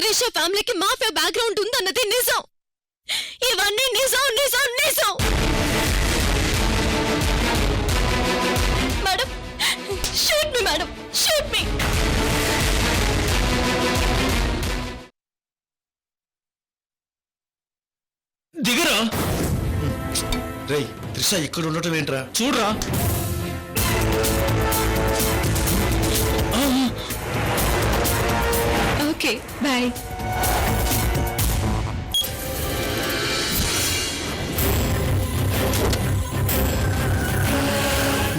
త్రిష ఫ్యామిలీకి mafia background ఉందన్నది నిజం. ఇవన్నీ నిజం నిజం నిజం. Madam, shoot me madam, shoot me. దిగరా. రేయ్, త్రిష ఇక్కడ ఉండటం ఏంట్రా? చూడరా. Okay bye.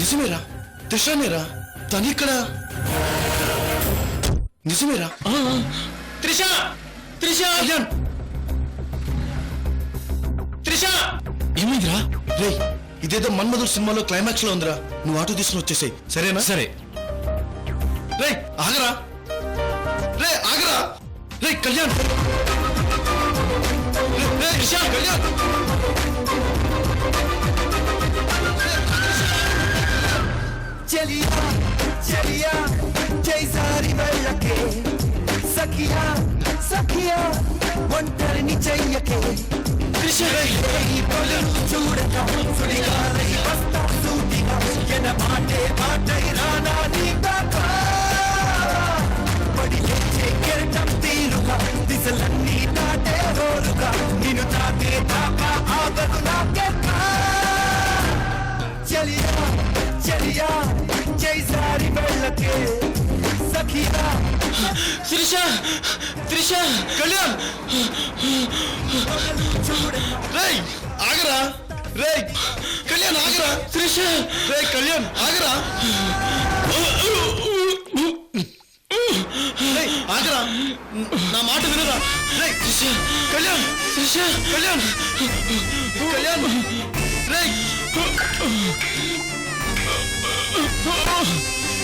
నిజమేరా, త్రిషనేరా తనిక్కడ. నిజమేరా. త్రిష, త్రిష, కళ్యాణ్, త్రిష. ఏమైందిరా? రేయ్, ఇదేదో మన్మధుర్ సినిమాలో క్లైమాక్స్ లో ఉందిరా. నువ్వు ఆటో తీసుకుని వచ్చేసాయి, సరేనా? సరే. రేయ్ ఆగరా, రే ఆగరా. రే కళ్యాణ్, రే త్రిష, కళ్యాణ్. చలియా చలియా జైసారి వెళ్ళకే, సఖియా సఖియా ఒంటరిని చెయ్యకే. చూడక సుడిగాలై వస్తా సూటిగా, ఎన మాటే మాటై రానా నీ దాకా. పడి లేచే కెరటం తీరుగా, దిశలన్నీ దాటే హోరుగా, నిన్ను తాకే దాకా ఆగదు నాకెక్క. చలియా చలియా జైసారి వెళ్ళకే, సఖియా. త్రిష, త్రిష, కళ్యాణ్, రేయ్ ఆగరా. రేయ్ కళ్యాణ్ ఆగరా. త్రిష. రే కళ్యాణ్ ఆగరా. రేయ్ ఆగరా, నా మాట వినరా. రేయ్ త్రిష, కళ్యాణ్, త్రిష, కళ్యాణ్, కళ్యాణ్. రేయ్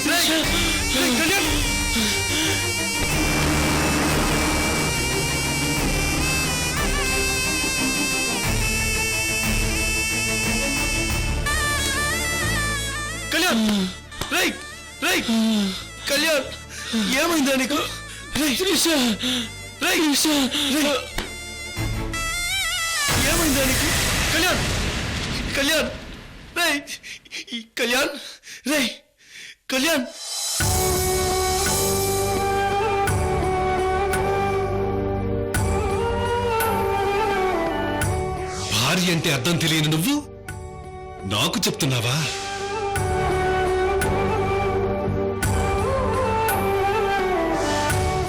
రేయ్, రేయ్ కళ్యాణ్. కళ్యాణ్, రేయ్ రేయ్ కళ్యాణ్, ఏమైందా నీకు? రేయ్ త్రిష, రేయ్ త్రిష. ఏమైందా నీకు? కళ్యాణ్, కళ్యాణ్, రేయ్ కళ్యాణ్, రేయ్ కళ్యాణ్. భార్య అంటే అర్థం తెలియని నువ్వు నాకు చెప్తున్నావా?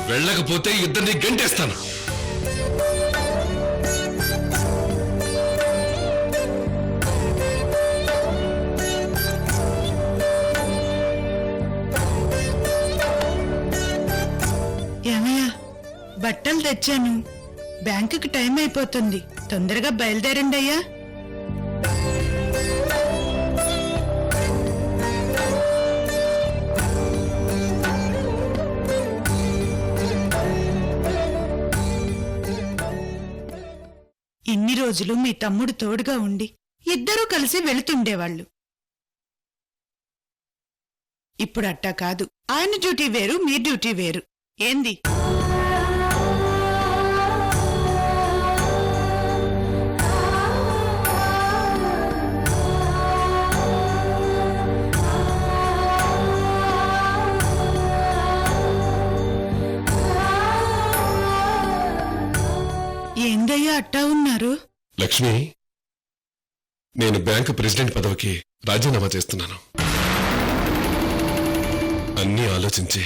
వెళ్ళకపోతే ఇద్దరిని గంటేస్తాను. ఏమయ్యా, బట్టలు తెచ్చాను, బ్యాంకుకి టైం అయిపోతుంది, తొందరగా బయలుదేరండి అయ్యా. ఇన్ని రోజులు మీ తమ్ముడు తోడుగా ఉండి ఇద్దరూ కలిసి వెళుతుండేవాళ్లు. ఇప్పుడు అట్టా కాదు. ఆయన డ్యూటీ వేరు, మీ డ్యూటీ వేరు. ఏంది? ఏందయ్యా అట్టా ఉన్నారు? లక్ష్మి, నేను బ్యాంకు ప్రెసిడెంట్ పదవికి రాజీనామా చేస్తున్నాను. అన్నీ ఆలోచించి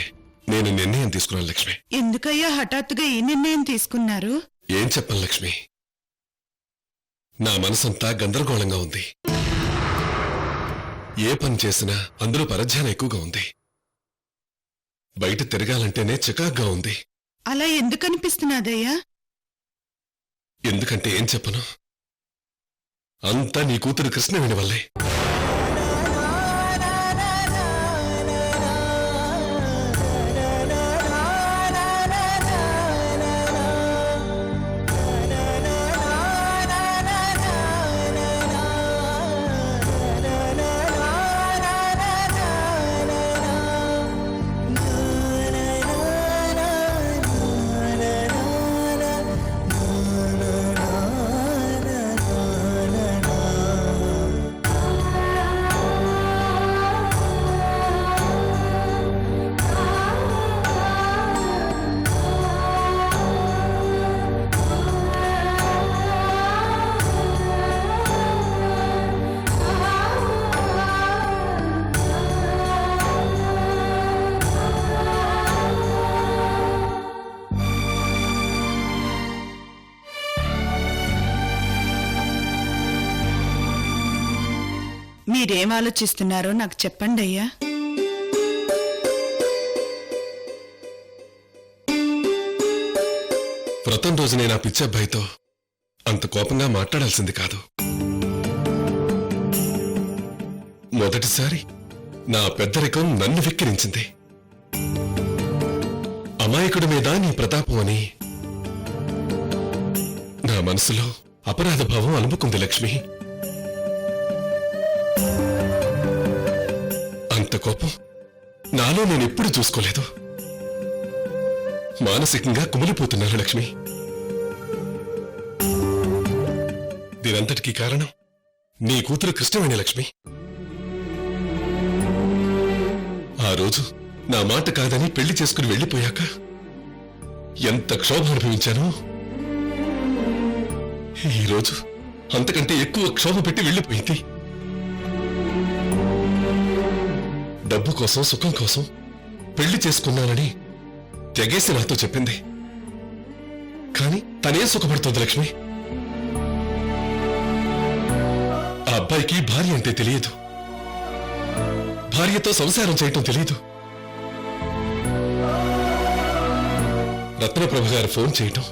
నేను నిర్ణయం తీసుకున్నాను లక్ష్మి. ఎందుకయ్యా హఠాత్తుగా ఈ నిర్ణయం తీసుకున్నారు? ఏం చెప్పను లక్ష్మి, నా మనసంతా గందరగోళంగా ఉంది. ఏ పని చేసినా అందులో పరధ్యానం ఎక్కువగా ఉంది. బయట తిరగాలంటేనే చికాగ్గా ఉంది. అలా ఎందుకనిపిస్తున్నాదయ్యా? ఎందుకంటే ఏం చెప్పను, అంతా నీ కూతురు కృష్ణవేణి వల్లే. మీరేం ఆలోచిస్తున్నారో నాకు చెప్పండి అయ్యా. వ్రతం రోజు నేను ఆ పిచ్చబ్బాయితో అంత కోపంగా మాట్లాడాల్సింది కాదు. మొదటిసారి నా పెద్దరికం నన్ను వెక్కిరించింది. అమాయకుడి మీద నీ ప్రతాపం అని నా మనసులో అపరాధ భావం అలుముకుంది లక్ష్మి. అంత కోపం నాలో నేనెప్పుడు చూసుకోలేదు. మానసికంగా కుమిలిపోతున్నాను లక్ష్మి. దీనంతటికీ కారణం నీ కూతురు కృష్ణవేణి లక్ష్మి. ఆ రోజు నా మాట కాదని పెళ్లి చేసుకుని వెళ్లిపోయాక ఎంత క్షోభ అనుభవించానో, ఈరోజు అంతకంటే ఎక్కువ క్షోభ పెట్టి వెళ్లిపోయింది. డబ్బు కోసం సుఖం కోసం పెళ్లి చేసుకున్నానని తెగేసి నాతో చెప్పింది. కాని తనే సుఖపడుతోంది లక్ష్మి. ఆ అబ్బాయికి భార్య అంటే తెలియదు, భార్యతో సంసారం చేయటం తెలియదు. రత్నప్రభ గారు ఫోన్ చేయటం,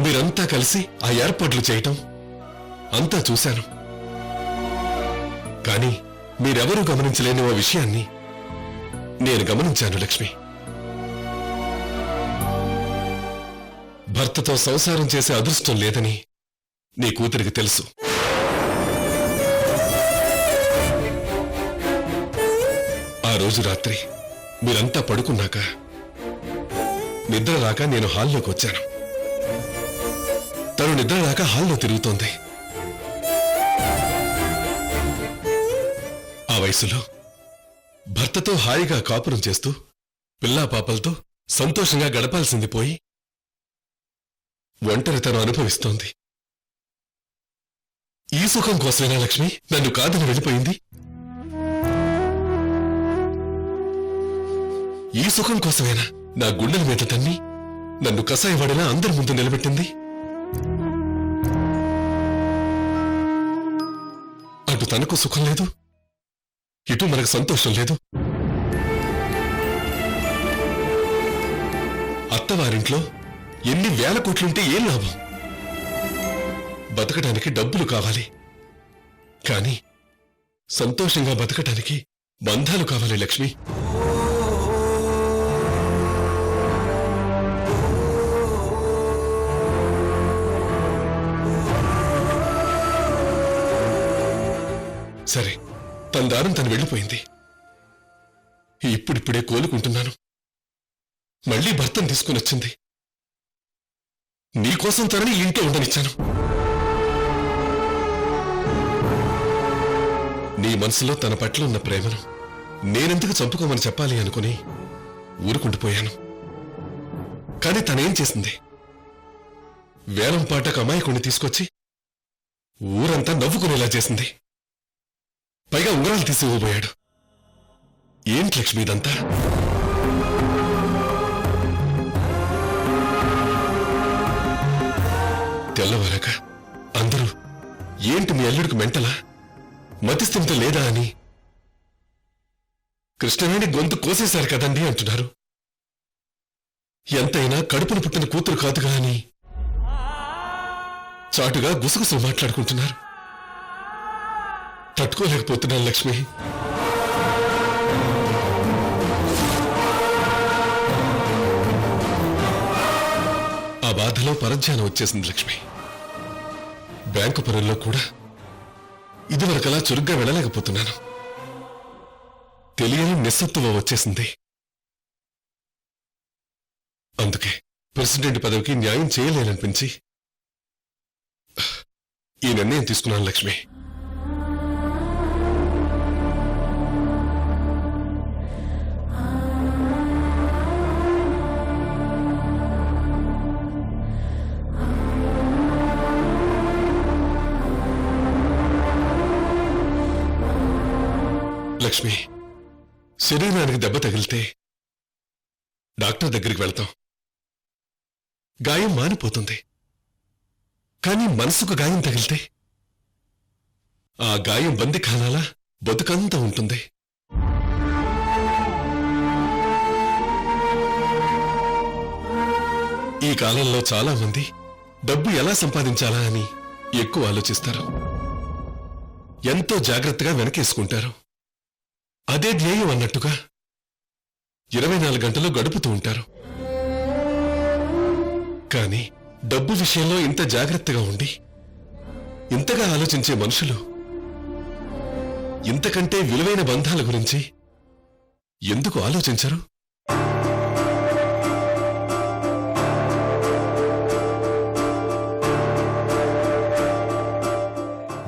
మీరంతా కలిసి ఆ ఏర్పాట్లు చేయటం అంతా చూశాను. కానీ మీరెవరూ గమనించలేని ఓ విషయాన్ని నేను గమనించాను లక్ష్మి. భర్తతో సంసారం చేసే అదృష్టం లేదని నీ కూతురికి తెలుసు. ఆ రోజు రాత్రి మీరంతా పడుకున్నాక నిద్ర రాక నేను హాల్లోకి వచ్చాను. తను నిద్ర రాక హాల్లో తిరుగుతోంది. ఆ వయసులో భర్తతో హాయిగా కాపురం చేస్తూ పిల్లా పాపలతో సంతోషంగా గడపాల్సింది పోయి ఒంటరితనం అనుభవిస్తోంది. ఈ సుఖం కోసమేనా లక్ష్మి నన్ను కాదని వెళ్ళిపోయింది? ఈ సుఖం కోసమేనా నా గుండెల మీద తన్ని నన్ను కసాయవాడిలా అందరి ముందు నిలబెట్టింది? అటు తనకు సుఖం లేదు, ఇటు మనకు సంతోషం లేదు. అత్తవారింట్లో ఎన్ని వేల కోట్లుంటే ఏం లాభం? బతకడానికి డబ్బులు కావాలి, కానీ సంతోషంగా బతకటానికి బంధాలు కావాలి లక్ష్మి. సరే, తన దారం తను వెళ్ళిపోయింది. ఇప్పుడిప్పుడే కోలుకుంటున్నాను. మళ్లీ భర్తను తీసుకుని వచ్చింది. నీకోసం తనని ఇంట్లో ఉండనిచ్చాను. నీ మనసులో తన పట్ల ఉన్న ప్రేమను నేనెందుకు చంపుకోమని చెప్పాలి అనుకుని ఊరుకుంటుపోయాను. కాని తనేం చేసింది? వేలం పాటకు అమాయకుణ్ణి తీసుకొచ్చి ఊరంతా నవ్వుకునేలా చేసింది. పైగా ఉంగరాలు తీసి ఇవ్వబోయాడు. ఏంటి లక్ష్మి ఇదంతా? తెల్లవారాక అందరూ ఏంటి మీ అల్లుడికి మెంటలా, మతిస్థిమిత లేదా అని కృష్ణవేణి గొంతు కోసేశారు కదండి అంటున్నారు. ఎంతైనా కడుపును పుట్టిన కూతురు కాదుగా అని చాటుగా గుసగుసలు మాట్లాడుకుంటున్నారు. తట్టుకోలేకపోతున్నాను లక్ష్మి. ఆ బాధలో పరధ్యానం వచ్చేసింది లక్ష్మి. బ్యాంకు పనుల్లో కూడా ఇదివరకలా చురుగ్గా వెళ్ళలేకపోతున్నాను. తెలియని నిస్సత్తువ వచ్చేసింది. అందుకే ప్రెసిడెంట్ పదవికి న్యాయం చేయలేననిపించి ఈ నిర్ణయం తీసుకున్నాను లక్ష్మి. లక్ష్మి, శరీరానికి దెబ్బ తగిలితే డాక్టర్ దగ్గరికి వెళ్తాం, గాయం మానిపోతుంది. కానీ మనసుకు గాయం తగిలితే ఆ గాయం బంది ఖానాలా బతుకంతా ఉంటుంది. ఈ కాలంలో చాలా మంది డబ్బు ఎలా సంపాదించాలా అని ఎక్కువ ఆలోచిస్తారు. ఎంతో జాగ్రత్తగా వెనకేసుకుంటారు. అదే ధ్యేయం అన్నట్టుగా 24 గంటలు గడుపుతూ ఉంటారు. కానీ డబ్బు విషయంలో ఇంత జాగ్రత్తగా ఉండి ఇంతగా ఆలోచించే మనుషులు ఇంతకంటే విలువైన బంధాల గురించి ఎందుకు ఆలోచించరు?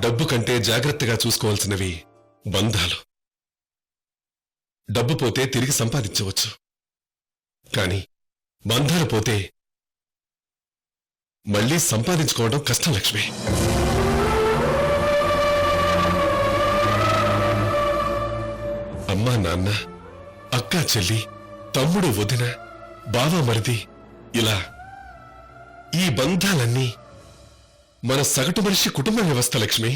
డబ్బు కంటే జాగ్రత్తగా చూసుకోవాల్సినవి బంధాలు. డబ్బు పోతే తిరిగి సంపాదించవచ్చు, కానీ బంధాలు పోతే మళ్లీ సంపాదించుకోవడం కష్టం లక్ష్మి. అమ్మా నాన్న, అక్కా చెల్లి, తమ్ముడు వదిన, బావ మరిది, ఇలా ఈ బంధాలన్నీ మన సగటు మనిషి కుటుంబ వ్యవస్థ లక్ష్మి.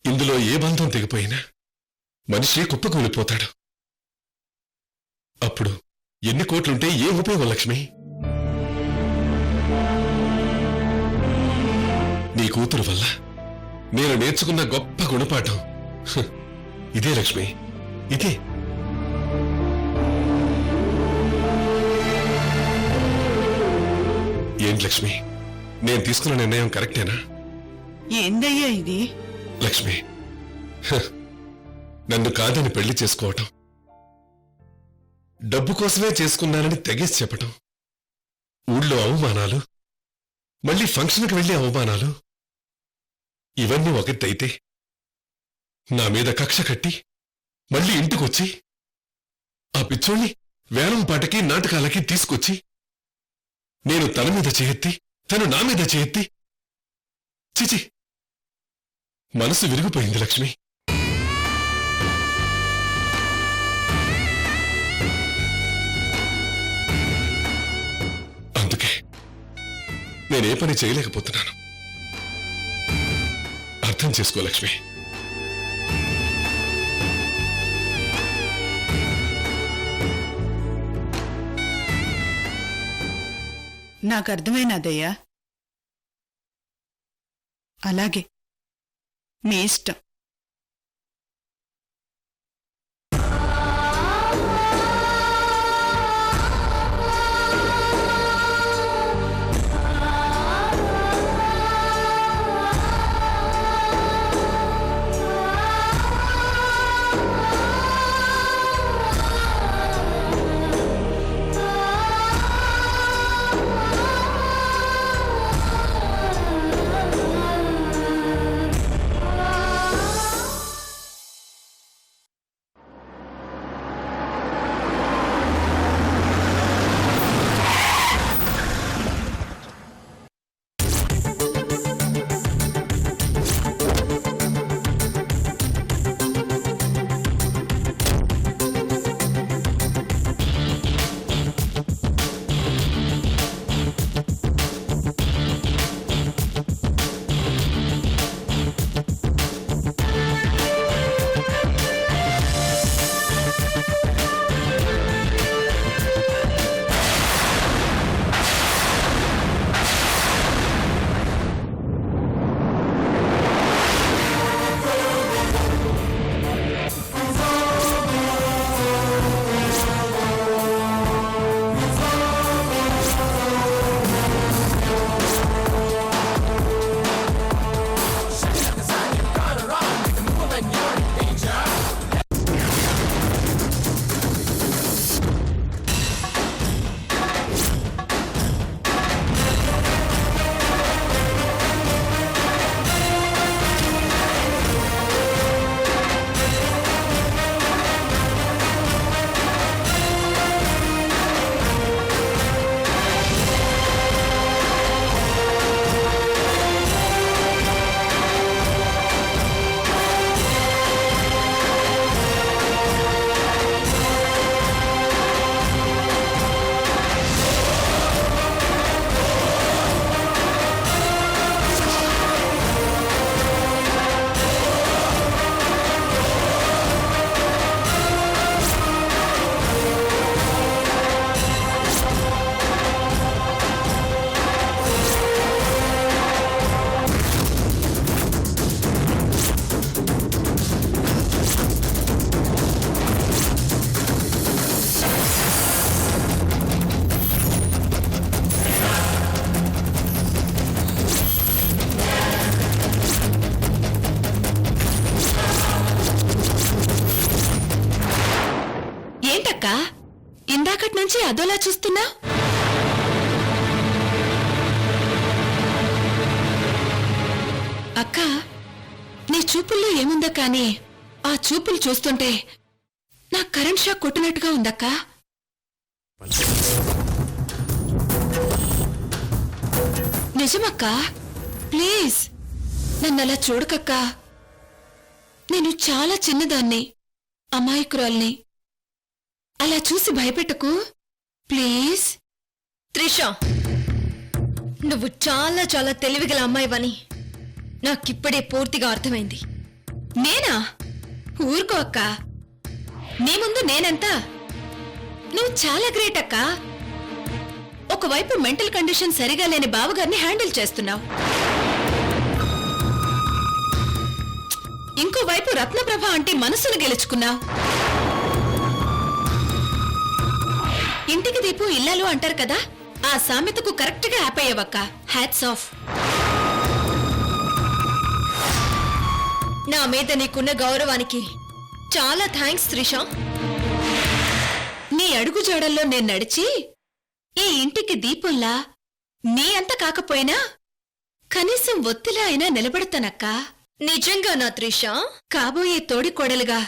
ఇందులో ఏ బంధం తెగిపోయినా మనిషి కుప్పకూలిపోతాడు. అప్పుడు ఎన్ని కోట్లుంటే ఏ ఉపయోగం లక్ష్మి? నీ కూతురు వల్ల నేను నేర్చుకున్న గొప్ప గుణపాఠం ఇదే లక్ష్మి, ఇదే. ఏంటి లక్ష్మి, నేను తీసుకున్న నిర్ణయం కరెక్టేనా? ఏందయ్యా ఇది? లక్ష్మి, నన్ను కాదని పెళ్లి చేసుకోవటం, డబ్బు కోసమే చేసుకున్నానని తెగేసి చెప్పటం, ఊళ్ళో అవమానాలు, మళ్ళీ ఫంక్షన్కి వెళ్లే అవమానాలు, ఇవన్నీ ఒకటైతే నా మీద కక్ష కట్టి మళ్ళీ ఇంటికొచ్చి ఆ పిచ్చోణ్ణి వేలం పాటకి నాటకాలకి తీసుకొచ్చి నేను తన మీద చేయెత్తి తను నా మీద చేయెత్తి, చిచి, మనసు విరిగిపోయింది లక్ష్మి. అందుకే నేనే పని చేయలేకపోతున్నాను. అర్థం చేసుకో లక్ష్మి. నాకు అర్థమైనదయ్యా. అలాగే, మీ ఇష్టం. అదోలా చూస్తున్నా? అక్క, నీ చూపుల్లో ఏముందో కానీ ఆ చూపులు చూస్తుంటే నా కరెంట్ షాక్ కొట్టినట్టుగా ఉందక్కా. నిజమక్కా, ప్లీజ్ నన్నలా చూడకక్కా. నేను చాలా చిన్నదాన్ని, అమాయకురాల్ని. అలా చూసి భయపెట్టకు ప్లీజ్. త్రిష, నువ్వు చాలా చాలా తెలివిగల అమ్మాయివని నాకిప్పుడే పూర్తిగా అర్థమైంది. నేనా? ఊరుకో అక్క, నీ ముందు నేనెంత? నువ్వు చాలా గ్రేట్ అక్క. ఒకవైపు మెంటల్ కండిషన్ సరిగా లేని బావగారిని హ్యాండిల్ చేస్తున్నావు, ఇంకోవైపు రత్నప్రభ అంటే మనసును గెలుచుకున్నావు. ఇంటికి దీపు ఇల్లాలు అంటారు కదా, ఆ సామెతకు కరెక్ట్ గా హ్యాపీ అయ్యవక్క. Hats off. నా మీద నీకున్న గౌరవానికి చాలా థ్యాంక్స్ త్రిష. నీ అడుగు జాడల్లో నేను నడిచి ఈ ఇంటికి దీపంలా నీ అంత కాకపోయినా కనీసం ఒత్తిలా అయినా నిలబడతానక్కా. నిజంగా నా త్రిష? కాబోయే తోడికోడలుగా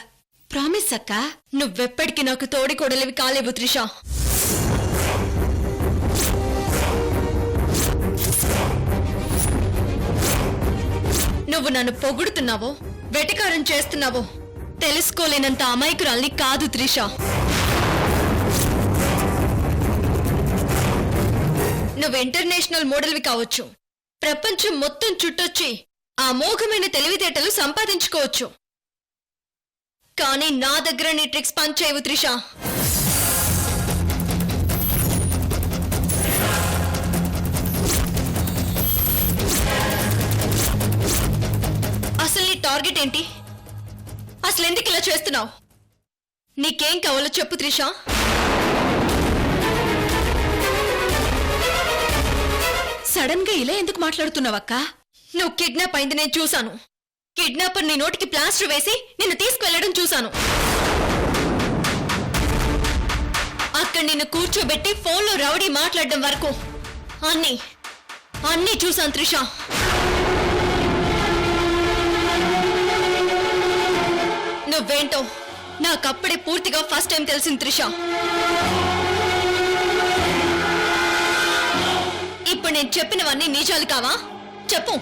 ప్రామిస్ అక్క. నువ్వెప్పటికీ నాకు తోడికోడలివి కాలేవు త్రిష. నువ్వు నన్ను పొగుడుతున్నావో వెటకారం చేస్తున్నావో తెలుసుకోలేనంత అమాయకురాల్ని కాదు త్రిష. నువ్వు ఇంటర్నేషనల్ మోడల్వి కావచ్చు, ప్రపంచం మొత్తం చుట్టొచ్చి అమోఘమైన తెలివితేటలు సంపాదించుకోవచ్చు, కానీ నా దగ్గర నీ ట్రిక్స్ పనిచేయవు త్రిష. అసలు నీ టార్గెట్ ఏంటి? అసలు ఎందుకు ఇలా చేస్తున్నావు? నీకేం కావాలో చెప్పు త్రిష. సడన్ గా ఇలా ఎందుకు మాట్లాడుతున్నావక్క? నువ్వు కిడ్నాప్ అయింది నేను చూశాను. కిడ్నాపర్ నీ నోటికి ప్లాస్టర్ వేసి నిన్ను తీసుకువెళ్లడం చూశాను. అక్కడ నిన్ను కూర్చోబెట్టి ఫోన్లో రౌడీ మాట్లాడడం వరకు అన్నీ చూశాను త్రిష. నువ్వేంటో నాకప్పుడే పూర్తిగా ఫస్ట్ టైం తెలిసింది త్రిష. ఇప్పుడు నేను చెప్పినవన్నీ నిజాలు కావా? చెప్పు,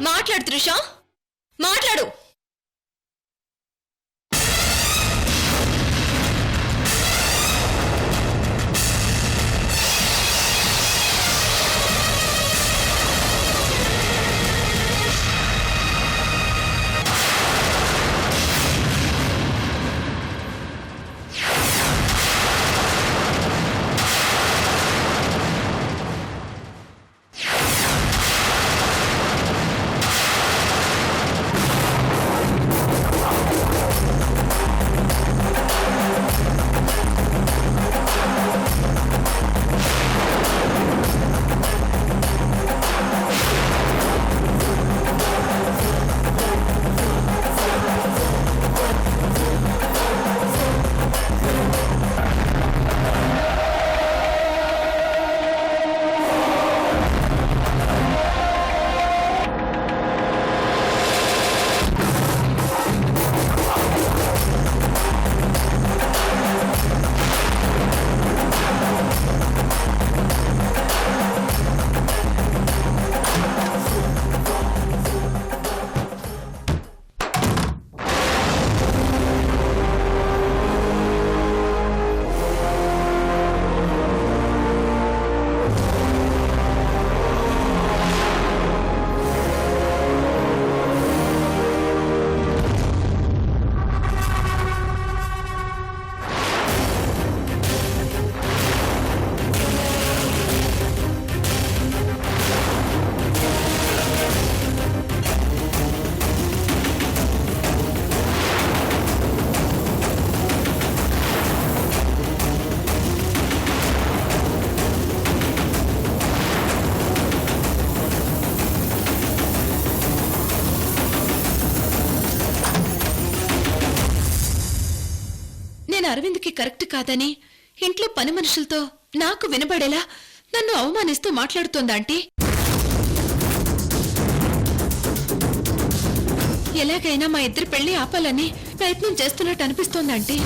మాట్లాడు త్రిష, మాట్లాడు. అరవింద్కి కరెక్ట్ కాదని ఇంట్లో పని మనుషులతో నాకు వినబడేలా నన్ను అవమానిస్తూ మాట్లాడుతోందాంటీ. ఎలాగైనా మా ఇద్దరి పెళ్లి ఆపాలని ప్రయత్నం చేస్తున్నట్టు అనిపిస్తోందాంటీ.